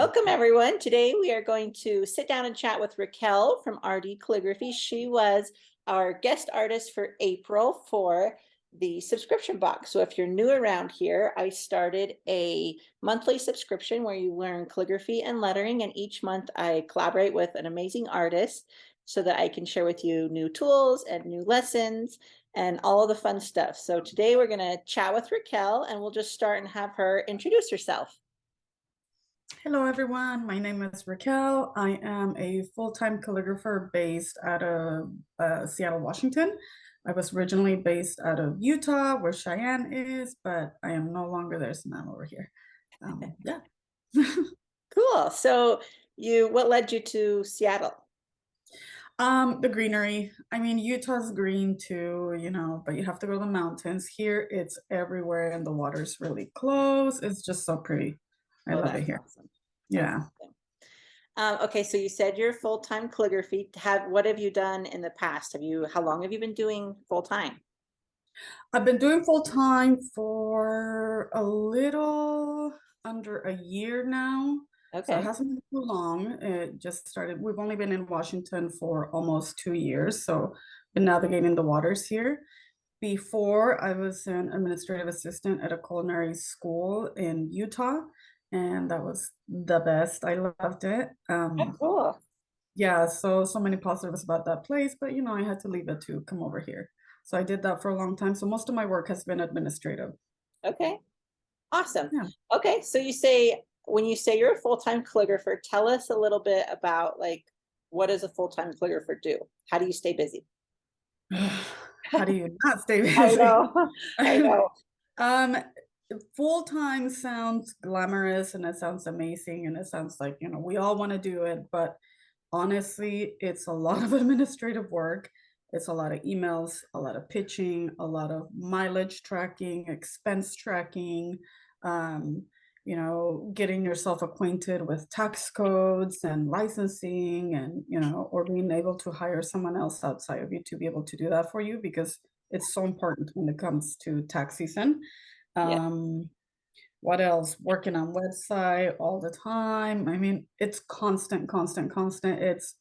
Welcome everyone. Today we are going to sit down and chat with Raquel from RD Calligraphy. She was our guest artist for April for the subscription box. So if you're new around here, I started a monthly subscription where you learn calligraphy and lettering, and each month I collaborate with an amazing artist so that I can share with you new tools and new lessons and all of the fun stuff. So today we're going to chat with Raquel, and we'll just start and have her introduce herself. Hello, everyone. My name is Raquel. I am a full-time calligrapher based out of Seattle, Washington. I was originally based out of Utah, where Cheyenne is, but I am no longer there, so now I'm over here. Yeah. Cool. So what led you to Seattle? The greenery. I mean, Utah's green too, but you have to go to the mountains. Here, it's everywhere, and the water's really close. It's just so pretty. I love it here. Awesome. Yeah. Awesome. Okay, so you said you're full-time calligraphy. What have you done in the past? How long have you been doing full-time? I've been doing full-time for a little under a year now. So it Okay. hasn't been too long. It just started. We've only been in Washington for almost 2 years, so been navigating the waters here. Before, I was an administrative assistant at a culinary school in Utah, and that was the best. I loved it. Oh, cool. Yeah, so many positives about that place, but I had to leave it to come over here. So I did that for a long time. So most of my work has been administrative. Okay. Awesome. Yeah. Okay, so when you say you're a full-time calligrapher, tell us a little bit about what does a full-time calligrapher do? How do you stay busy? How do you not stay busy? I know. I know. Full-time sounds glamorous and it sounds amazing and it sounds like, we all want to do it, but honestly, it's a lot of administrative work. It's a lot of emails, a lot of pitching, a lot of mileage tracking, expense tracking, getting yourself acquainted with tax codes and licensing and, or being able to hire someone else outside of you to be able to do that for you because it's so important when it comes to tax season. Yeah. What else? Working on website all the time. I mean, it's constant. It's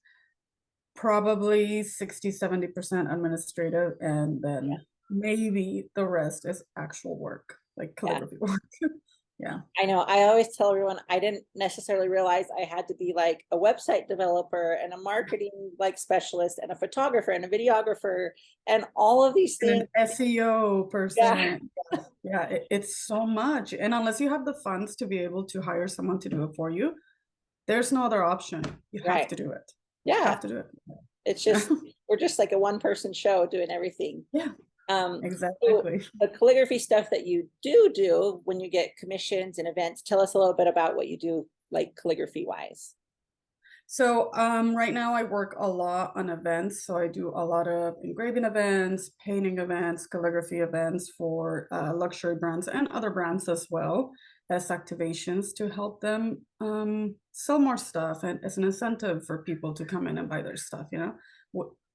probably 60-70% administrative, and then maybe the rest is actual work, like calligraphy work. Yeah. I know. I always tell everyone I didn't necessarily realize I had to be like a website developer and a marketing specialist and a photographer and a videographer and all of these things. And an SEO person. Yeah, it's so much. And unless you have the funds to be able to hire someone to do it for you, there's no other option. You have to do it. Yeah. You have to do it. It's just, we're just like a one-person show doing everything. Yeah. Exactly. So the calligraphy stuff that you do when you get commissions and events, tell us a little bit about what you do, like calligraphy wise. So right now I work a lot on events. So I do a lot of engraving events, painting events, calligraphy events for luxury brands and other brands as well as activations to help them sell more stuff and as an incentive for people to come in and buy their stuff.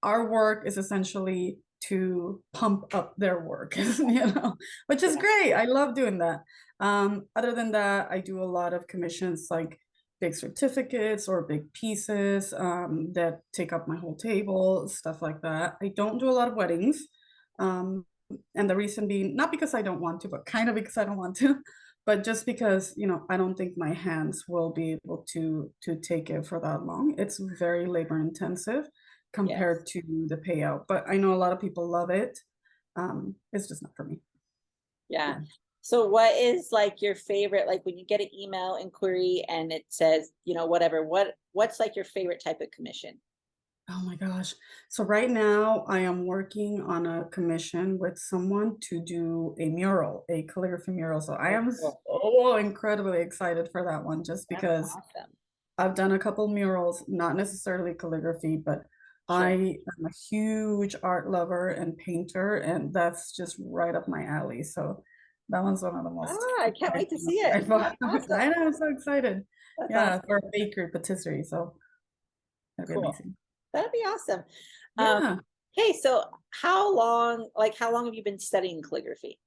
Our work is essentially to pump up their work, which is great. I love doing that. Other than that, I do a lot of commissions like big certificates or big pieces that take up my whole table, stuff like that. I don't do a lot of weddings. And the reason being, not because I don't want to, but kind of because I don't want to, but just because, I don't think my hands will be able to take it for that long. It's very labor intensive compared to the payout, but I know a lot of people love it. It's just not for me. Yeah. So what is like your favorite, like when you get an email inquiry and it says, whatever, what's like your favorite type of commission? Oh my gosh. So right now I am working on a commission with someone to do a mural, a calligraphy mural. So I am so incredibly excited for that one just because I've done a couple murals, not necessarily calligraphy, but I am a huge art lover and painter, and that's just right up my alley. So that one's one of the most. I can't wait to see it. Awesome. I know, I'm so excited. That's awesome. For a bakery patisserie. So that'd be amazing. That'd be awesome. Yeah. Okay, so how long have you been studying calligraphy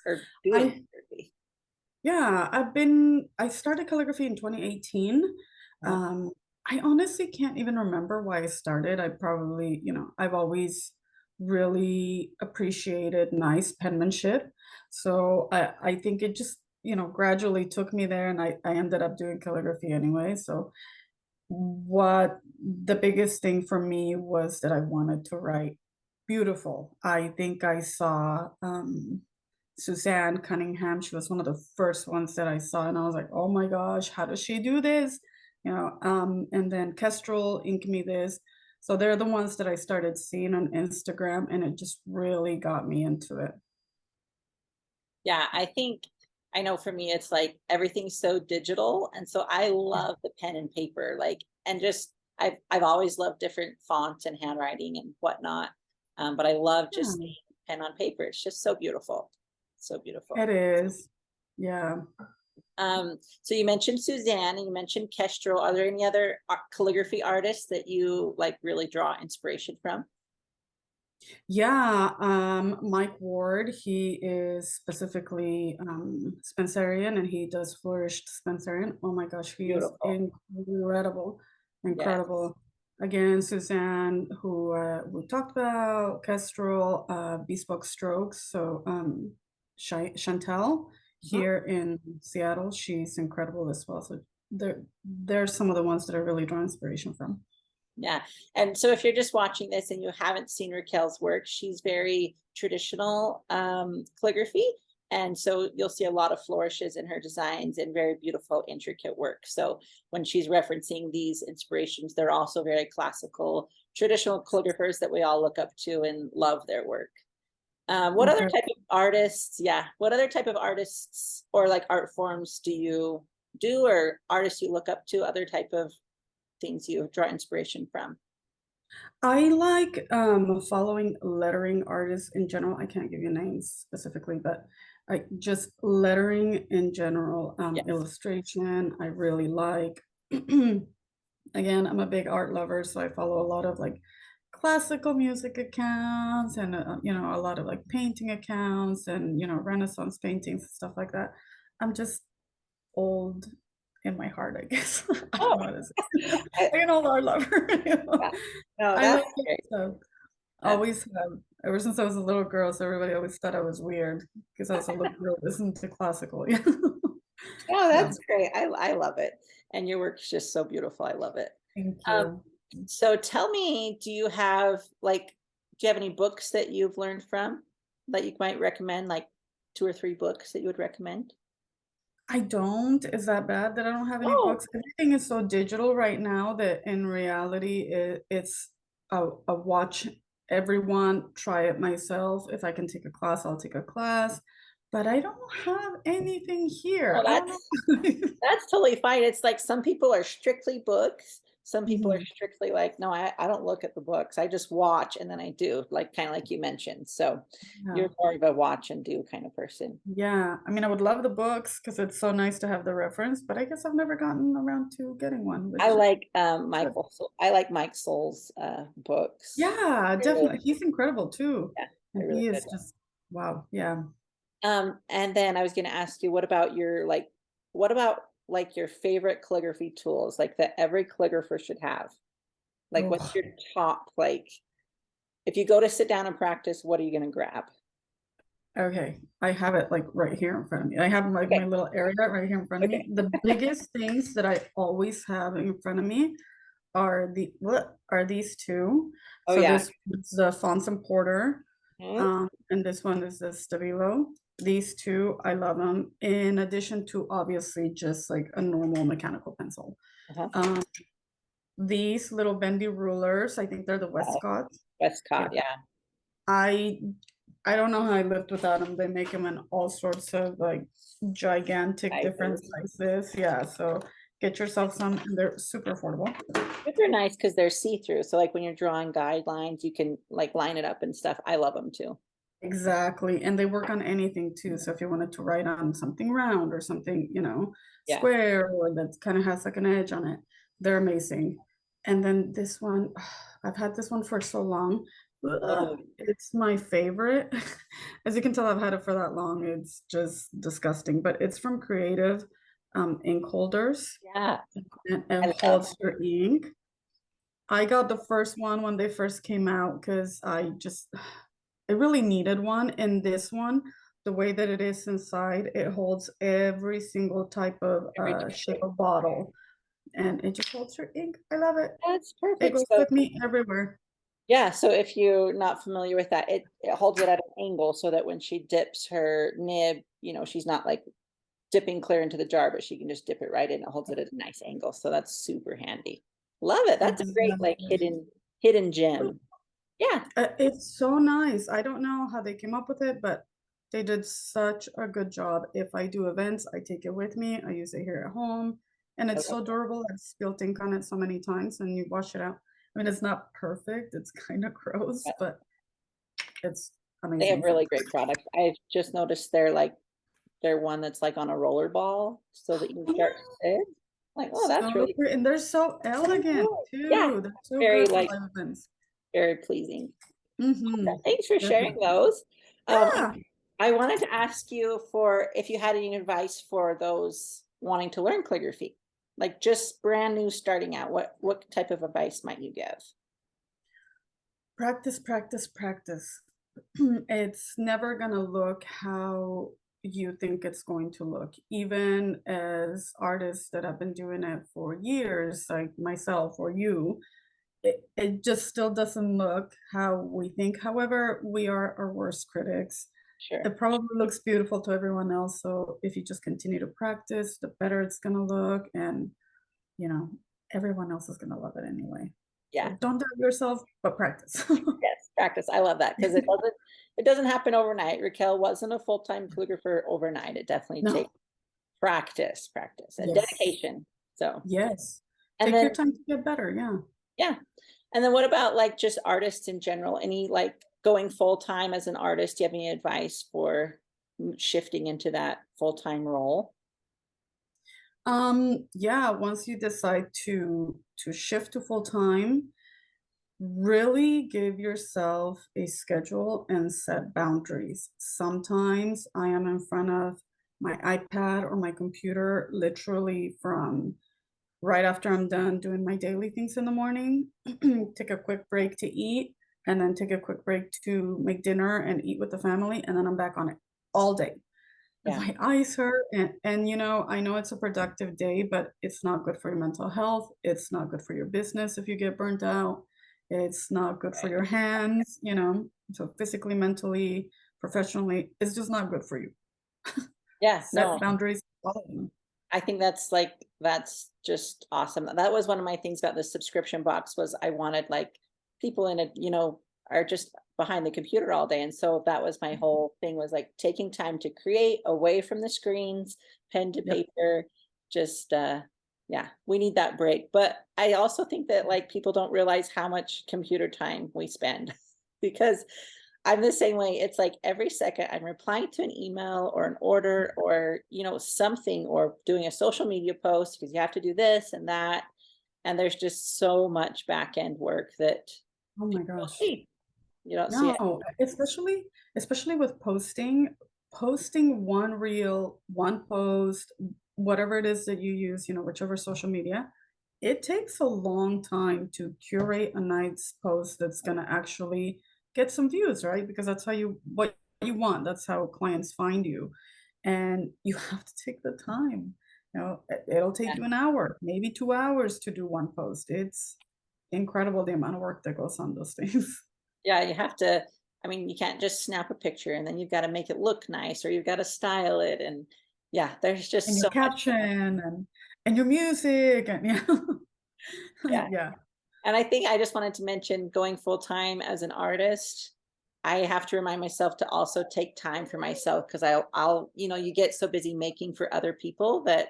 or doing calligraphy? Yeah, I started calligraphy in 2018. Uh, I honestly can't even remember why I started. I probably, I've always really appreciated nice penmanship. So I think it just, gradually took me there, and I ended up doing calligraphy anyway. So what the biggest thing for me was that I wanted to write beautiful. I think I saw Suzanne Cunningham. She was one of the first ones that I saw, and I was like, oh my gosh, how does she do this? And then Kestrel Ink Me This. So they're the ones that I started seeing on Instagram, and it just really got me into it. yeah, I think I know for me it's like everything's so digital, and so I love the pen and paper, like, and just I've always loved different fonts and handwriting and whatnot. But I love just Yeah, seeing pen on paper. It's just so beautiful. So beautiful. it is. Yeah. So you mentioned Suzanne and you mentioned Kestrel. Are there any other calligraphy artists that you like really draw inspiration from? Yeah, Mike Ward, he is specifically Spencerian, and he does flourished Spencerian. Oh my gosh, he is Beautiful. incredible, Yes. incredible. Again, Suzanne, who we talked about, Kestrel, Bespoke Strokes. So Chantel Mhm. here in Seattle, she's incredible as well. So they're some of the ones that I really draw inspiration from. Yeah. And so if you're just watching this and you haven't seen Raquel's work, she's very traditional calligraphy. And so you'll see a lot of flourishes in her designs and very beautiful, intricate work. So when she's referencing these inspirations, they're also very classical, traditional calligraphers that we all look up to and love their work. What other type of artists? Yeah. What other type of artists or like art forms do you do, or artists you look up to, other type of things you draw inspiration from? I like following lettering artists in general. I can't give you names specifically, but I just lettering in general, Yes. illustration, I really like. Again, I'm a big art lover, so I follow a lot of like classical music accounts, and a lot of like painting accounts, and Renaissance paintings and stuff like that. I'm just old in my heart, I guess. I don't Oh, know how to say. I, Like an old art lover. yeah. No, I like that's it. great. So That's always have, ever since I was a little girl, so everybody always thought I was weird because I was a little girl listening to classical. Yeah. oh, Yeah. that's great. I love it. And your work's just so beautiful. I love it. Thank Um, you. so tell me, do you have any books that you've learned from that you might recommend, like 2 or 3 books that you would recommend? I don't. Is that bad that I don't have any Oh, books? Everything is so digital right now that in reality it's a watch everyone, try it myself. If I can take a class, I'll take a class. But I don't have anything here. well, I don't know. that's totally fine. It's like some people are strictly books. Some people are Mhm. strictly like, no, I don't look at the books. I just watch and then I do, like kind of like you mentioned. So Yeah. you're more of a watch and do kind of person. Yeah, I mean, I would love the books because it's so nice to have the reference, but I guess I've never gotten around to getting one, I which like should. I like Mike Soul's books. Yeah, They're really, definitely. He's incredible too. yeah, And they're really he good. is just, wow. Yeah. And then I was going to ask you, what about like your favorite calligraphy tools, like that every calligrapher should have? Like, what's Oh, your top, like, if you go to sit down and practice, what are you going to grab? okay. I have it like right here in front of me. I have like my Okay. little area right here in front of me. Okay. The biggest things that I always have in front of me are these two. Oh, So yeah. this is the Fonts Porter. Mhm. And this one is the Stabilo. These two, I love them. In addition to obviously just like a normal mechanical pencil. Uh-huh. Um, these little bendy rulers, I think they're the Oh, Westcott. Yeah, Westcott. Yeah. I I don't know how I lived without them. They make them in all sorts of like gigantic different Sizes. sizes. Yeah, so get yourself some, and they're super affordable. But they're nice because they're see-through. So like when you're drawing guidelines, you can like line it up and stuff. I love them too. Exactly. And they work on anything too. So if you wanted to write on something round or something, Yeah. square, or that kind of has like an edge on it, they're amazing. And then this one, I've had this one for so long. Oh, It's my favorite. As you can tell, I've had it for that long. It's just disgusting, but it's from Creative Ink Holders, yeah, and I it love. holds your ink. I got the first one when they first came out because I really needed one. And this one, the way that it is inside, it holds every single type of Every shape day. of bottle, and it just holds your ink. I love it. That's It perfect. goes So with me everywhere. yeah, so if you're not familiar with that, it holds it at an angle so that when she dips her nib, she's not like dipping clear into the jar, but she can just dip it right in. It holds it at a nice angle. So that's super handy. Love it. That's a great like Exactly. hidden gem. Yeah. It's so nice. I don't know how they came up with it, but they did such a good job. If I do events, I take it with me. I use it here at home, and I it's love so that. durable. I've spilled ink on it so many times, and you wash it out. I mean, it's not perfect. It's kind of gross, But but it's they have amazing. really great products. I've just noticed they're one that's like on a roller ball so that you can Oh, start yeah. it. Like, oh, that's So really great. And they're so elegant cool. Yeah, too. They're so very good for like live events. very pleasing. Mm-hmm. Thanks for sharing Definitely. those. Um, Yeah. I wanted to ask you for if you had any advice for those wanting to learn calligraphy, like just brand new starting out. What type of advice might you give? Practice, practice, practice. It's never gonna look how you think it's going to look. Even as artists that have been doing it for years, like myself or you, it just still doesn't look how we think. However, we are our worst critics. Sure. It probably looks beautiful to everyone else. So if you just continue to practice, the better it's gonna look, and you know, everyone else is gonna love it anyway. Yeah. So don't doubt yourself, but practice. Yes. Practice. I love that because it doesn't happen overnight. Raquel wasn't a full-time calligrapher overnight. It definitely takes No. practice, and Yes. dedication. So, Yes. and Take then your time to get better, yeah. yeah. And then what about like just artists in general? Any like going full time as an artist? Do you have any advice for shifting into that full time role? Yeah, once you decide to shift to full time, really give yourself a schedule and set boundaries. Sometimes I am in front of my iPad or my computer literally from right after I'm done doing my daily things in the morning, take a quick break to eat, and then take a quick break to make dinner and eat with the family, and then I'm back on it all day. And Yeah, my eyes hurt, and I know it's a productive day, but it's not good for your mental health. It's not good for your business if you get burnt out. It's not good for right. your hands. So physically, mentally, professionally, it's just not good for you. Yeah, Set no, boundaries, follow them. I think that's just awesome. That was one of my things about the subscription box was I wanted like people in are just behind the computer all day. And so that was my whole thing was like taking time to create away from the screens, pen to Yep. paper, just yeah, we need that break. But I also think that like people don't realize how much computer time we spend because I'm the same way. It's like every second I'm replying to an email or an order or, something or doing a social media post because you have to do this and that. And there's just so much back end work that Oh my people don't gosh. see. You don't see it. No, especially with posting one reel, one post, whatever it is that you use, whichever social media, it takes a long time to curate a nice post that's gonna actually get some views, right? Because that's how what you want. That's how clients find you. And you have to take the time. It'll take Yeah. you an hour, maybe 2 hours to do one post. It's incredible the amount of work that goes on those things. Yeah, you have to, I mean, you can't just snap a picture and then you've got to make it look nice or you've got to style it. And yeah, there's And just your so much. caption and your music and yeah. Yeah. Yeah. And I think I just wanted to mention going full time as an artist. I have to remind myself to also take time for myself because I'll, you get so busy making for other people that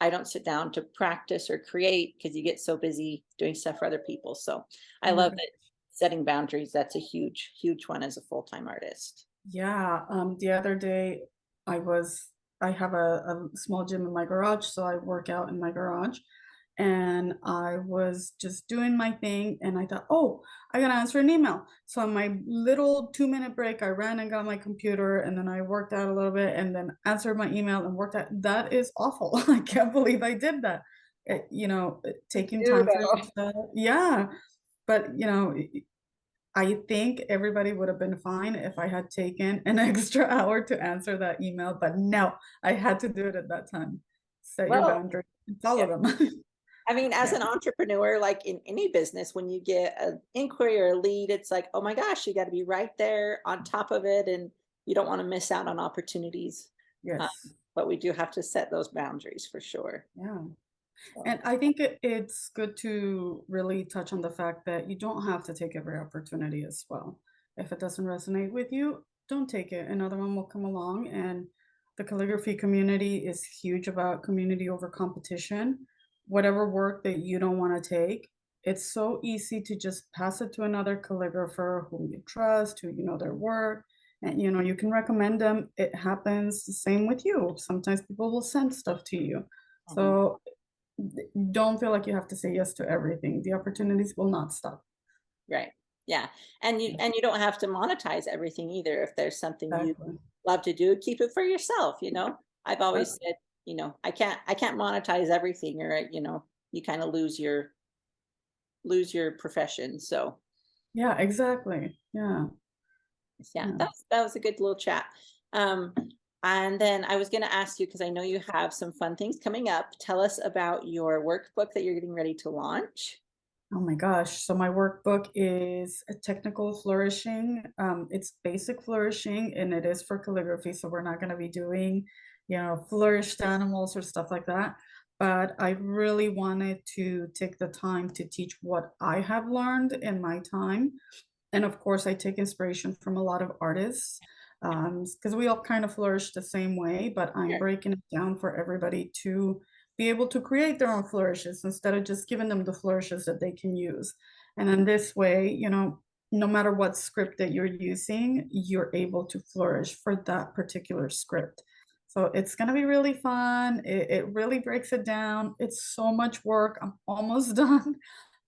I don't sit down to practice or create because you get so busy doing stuff for other people. So I Oh my love God. that setting boundaries. That's a huge, huge one as a full time artist. Yeah. The other day I have a small gym in my garage, so I work out in my garage. and I was just doing my thing, and I thought, oh, I gotta answer an email. So on my little 2-minute break, I ran and got my computer, and then I worked out a little bit, and then answered my email and worked out. That is awful. I can't believe I did that. Taking You time for know. yourself. Yeah, but I think everybody would have been fine if I had taken an extra hour to answer that email, but no, I had to do it at that time. Set your Well, boundaries and yeah. follow them. I mean, as Yeah. an entrepreneur, like in any business, when you get an inquiry or a lead, it's like, oh my gosh, you got to be right there on top of it, and you don't want to miss out on opportunities. Um, Yes. but we do have to set those boundaries for sure. Yeah. So, And I think it's good to really touch on the fact that you don't have to take every opportunity as well. If it doesn't resonate with you, don't take it. Another one will come along. And the calligraphy community is huge about community over competition. Whatever work that you don't want to take, it's so easy to just pass it to another calligrapher whom you trust, who you know their work, and you can recommend them. It happens the same with you. Sometimes people will send stuff to you. mhm. So don't feel like you have to say yes to everything. The opportunities will not stop. Right. Yeah. And you don't have to monetize everything either. If there's something you Exactly. love to do, keep it for yourself, you know. I've Yep. always said, I can't monetize everything, or you kind of lose your profession. So Yeah, exactly. Yeah, yeah, yeah. that was a good little chat. Um, and then I was going to ask you, because I know you have some fun things coming up. Tell us about your workbook that you're getting ready to launch. Oh my gosh. So my workbook is a technical flourishing. It's basic flourishing and it is for calligraphy. So we're not going to be doing, flourished animals or stuff like that. But I really wanted to take the time to teach what I have learned in my time. And of course, I take inspiration from a lot of artists because we all kind of flourish the same way, but I'm Sure. breaking it down for everybody to be able to create their own flourishes instead of just giving them the flourishes that they can use. And in this way, no matter what script that you're using, you're able to flourish for that particular script. So it's going to be really fun. It really breaks it down. It's so much work. I'm almost done,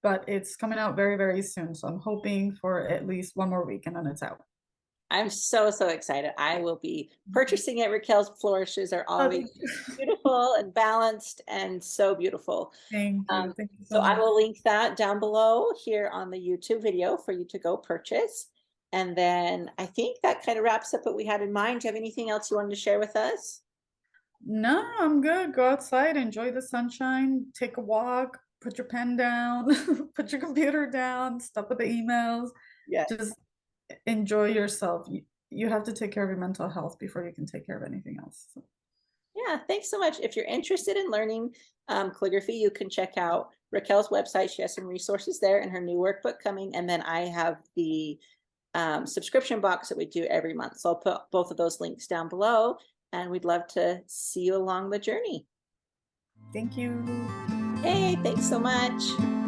but it's coming out very, very soon. So I'm hoping for at least one more week and then it's out. I'm so, so excited. I will be purchasing it. Raquel's flourishes are Oh, always thank you. beautiful and balanced and so beautiful. Thank you. Thank you so So I much. will link that down below here on the YouTube video for you to go purchase. And then I think that kind of wraps up what we had in mind. Do you have anything else you wanted to share with us? No, I'm good. Go outside, enjoy the sunshine, take a walk, put your pen down, put your computer down, stop with the emails, Yeah. just enjoy yourself. You have to take care of your mental health before you can take care of anything else. So, Yeah, thanks so much. If you're interested in learning calligraphy, you can check out Raquel's website. She has some resources there and her new workbook coming. And then I have the subscription box that we do every month. So I'll put both of those links down below, and we'd love to see you along the journey. thank you. Hey, thanks so much.